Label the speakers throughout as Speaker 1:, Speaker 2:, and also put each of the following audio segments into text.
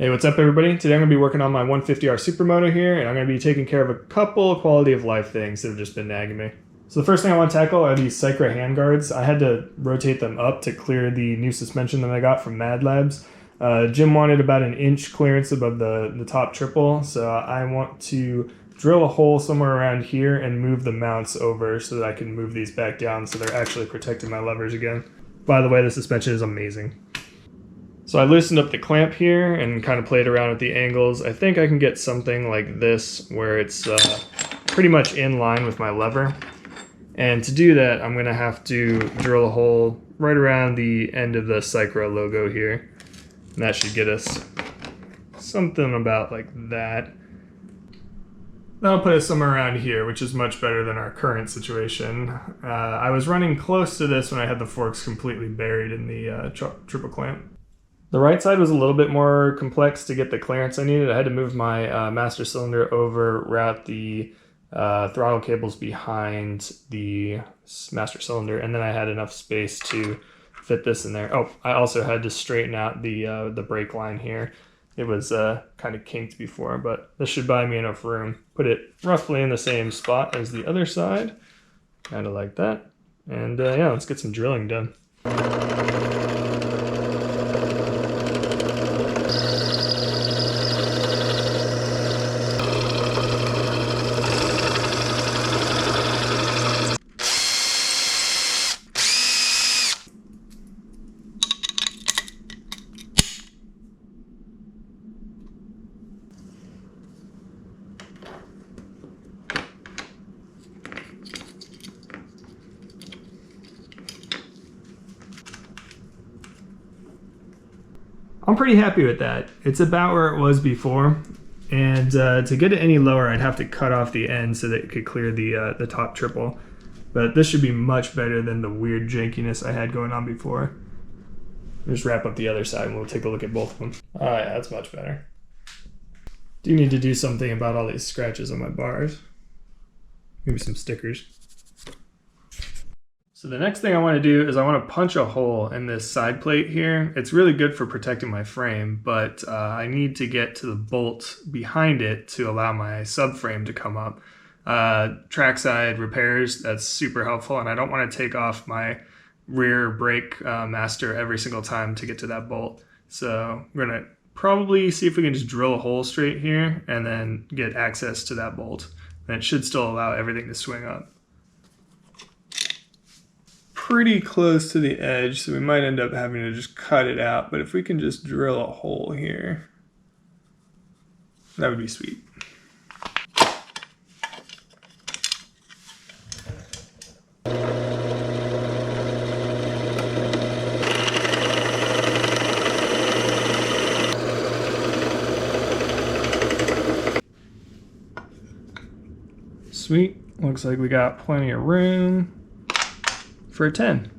Speaker 1: Hey, what's up everybody? Today I'm going to be working on my 150R Supermoto here, and I'm going to be taking care of a couple of quality of life things that have just been nagging me. So the first thing I want to tackle are these CRF handguards. I had to rotate them up to clear the new suspension that I got from MadLabs. Jim wanted about an inch clearance above the top triple, so I want to drill a hole somewhere around here and move the mounts over so that I can move these back down so they're actually protecting my levers again. By the way, the suspension is amazing. So I loosened up the clamp here and kind of played around with the angles. I think I can get something like this where it's pretty much in line with my lever. And to do that, I'm gonna have to drill a hole right around the end of the CRF logo here. And that should get us something about like that. That'll put us somewhere around here, which is much better than our current situation. I was running close to this when I had the forks completely buried in the triple clamp. The right side was a little bit more complex to get the clearance I needed. I had to move my master cylinder over, route the throttle cables behind the master cylinder, and then I had enough space to fit this in there. Oh, I also had to straighten out the brake line here. It was kind of kinked before, but this should buy me enough room. Put it roughly in the same spot as the other side, kind of like that. And yeah, let's get some drilling done. I'm pretty happy with that. It's about where it was before, and to get it any lower I'd have to cut off the end so that it could clear the top triple. But this should be much better than the weird jankiness I had going on before. Just wrap up the other side and we'll take a look at both of them. Oh yeah, that's much better. Do need to do something about all these scratches on my bars. Maybe some stickers. So the next thing I want to do is I want to punch a hole in this side plate here. It's really good for protecting my frame, but I need to get to the bolt behind it to allow my subframe to come up. Trackside repairs, that's super helpful, and I don't want to take off my rear brake master every single time to get to that bolt. So we're going to probably see if we can just drill a hole straight here and then get access to that bolt. And it should still allow everything to swing up. Pretty close to the edge, so we might end up having to just cut it out, but if we can just drill a hole here, that would be sweet. Sweet, looks like we got plenty of room for a 10.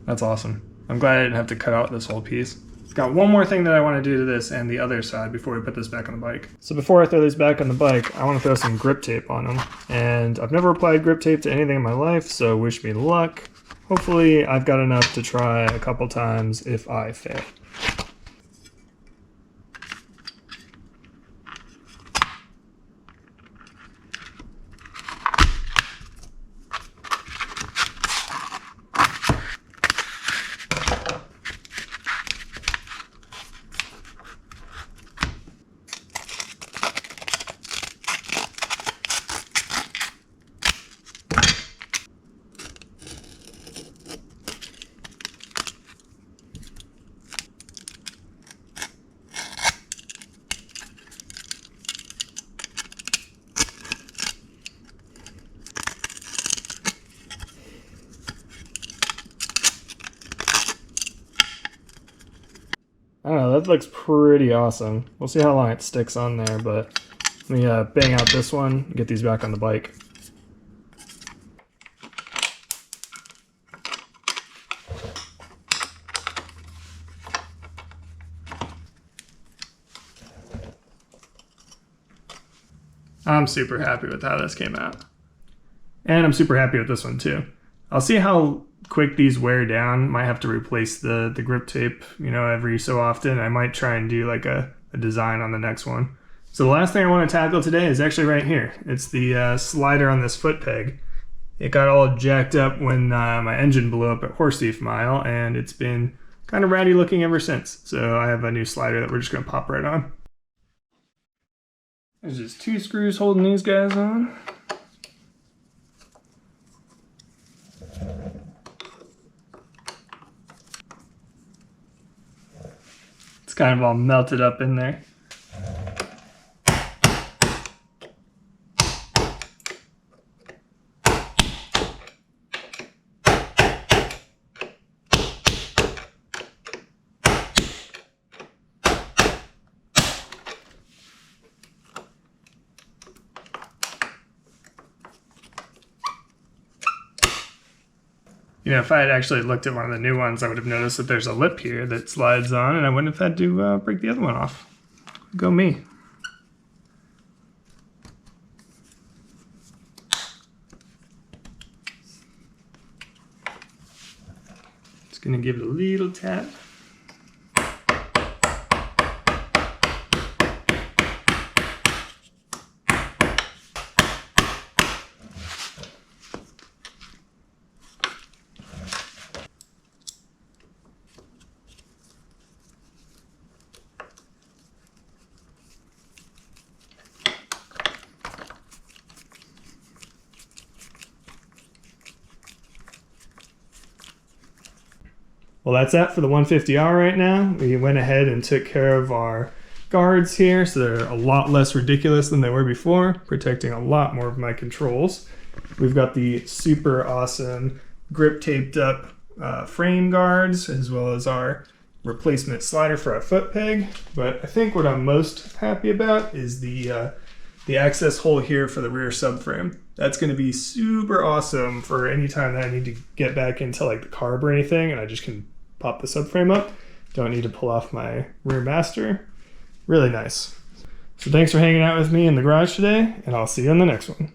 Speaker 1: That's awesome. I'm glad I didn't have to cut out this whole piece. I've got one more thing that I want to do to this and the other side before we put this back on the bike. So before I throw these back on the bike, I want to throw some grip tape on them. And I've never applied grip tape to anything in my life, so wish me luck. Hopefully I've got enough to try a couple times if I fail. I don't know, that looks pretty awesome. We'll see how long it sticks on there, but let me bang out this one and get these back on the bike. I'm super happy with how this came out. And I'm super happy with this one too. I'll see how quick these wear down. Might have to replace the grip tape, you know, every so often. I might try and do like a a design on the next one. So the last thing I want to tackle today is actually right here. It's the slider on this foot peg. It got all jacked up when my engine blew up at Horse Thief Mile, and it's been kind of ratty looking ever since. So I have a new slider that we're just going to pop right on. There's just 2 screws holding these guys on. It's kind of all melted up in there. You know, if I had actually looked at one of the new ones, I would have noticed that there's a lip here that slides on, and I wouldn't have had to break the other one off. Go me. Just gonna give it a little tap. Well, that's that for the 150R right now. We went ahead and took care of our guards here, so they're a lot less ridiculous than they were before, protecting a lot more of my controls. We've got the super awesome grip taped up frame guards, as well as our replacement slider for our foot peg. But I think what I'm most happy about is the access hole here for the rear subframe. That's going to be super awesome for any time that I need to get back into like the carb or anything, and I just can pop the subframe up. Don't need to pull off my rear master. Really nice. So thanks for hanging out with me in the garage today, and I'll see you on the next one.